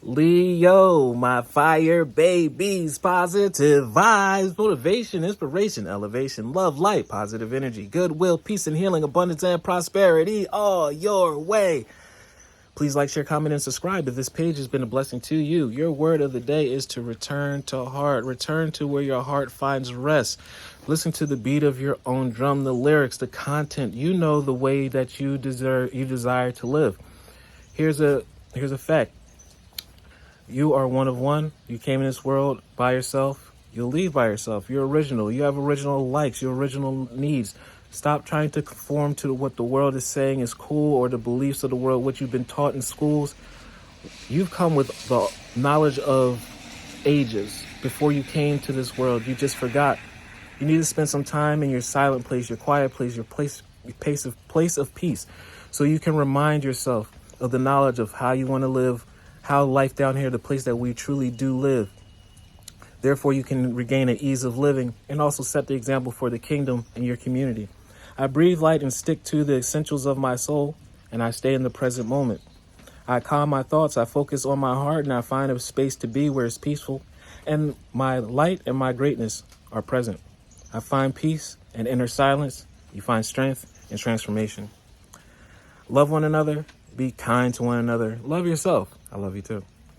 Leo, my fire babies, positive vibes, motivation, inspiration, elevation, love, light, positive energy, goodwill, peace and healing, abundance and prosperity all your way. Please like, share, comment, and subscribe if this page has been a blessing to you. Your word of the day is to return to heart. Return to where your heart finds rest. Listen to the beat of your own drum, the lyrics, the content. You know the way that you desire to live. Here's a fact. You are one of one. You came in this world by yourself. You'll leave by yourself. You're original. You have original likes, your original needs. Stop trying to conform to what the world is saying is cool or the beliefs of the world, what you've been taught in schools. You've come with the knowledge of ages before you came to this world. You just forgot. You need to spend some time in your silent place, your quiet place, your place of peace, so you can remind yourself of the knowledge of how you want to live, how life down here, the place that we truly do live. Therefore, you can regain an ease of living and also set the example for the kingdom and your community. I breathe light and stick to the essentials of my soul, and I stay in the present moment. I calm my thoughts, I focus on my heart, and I find a space to be where it's peaceful, and my light and my greatness are present. I find peace and inner silence. You find strength and transformation. Love one another. Be kind to one another. Love yourself. I love you too.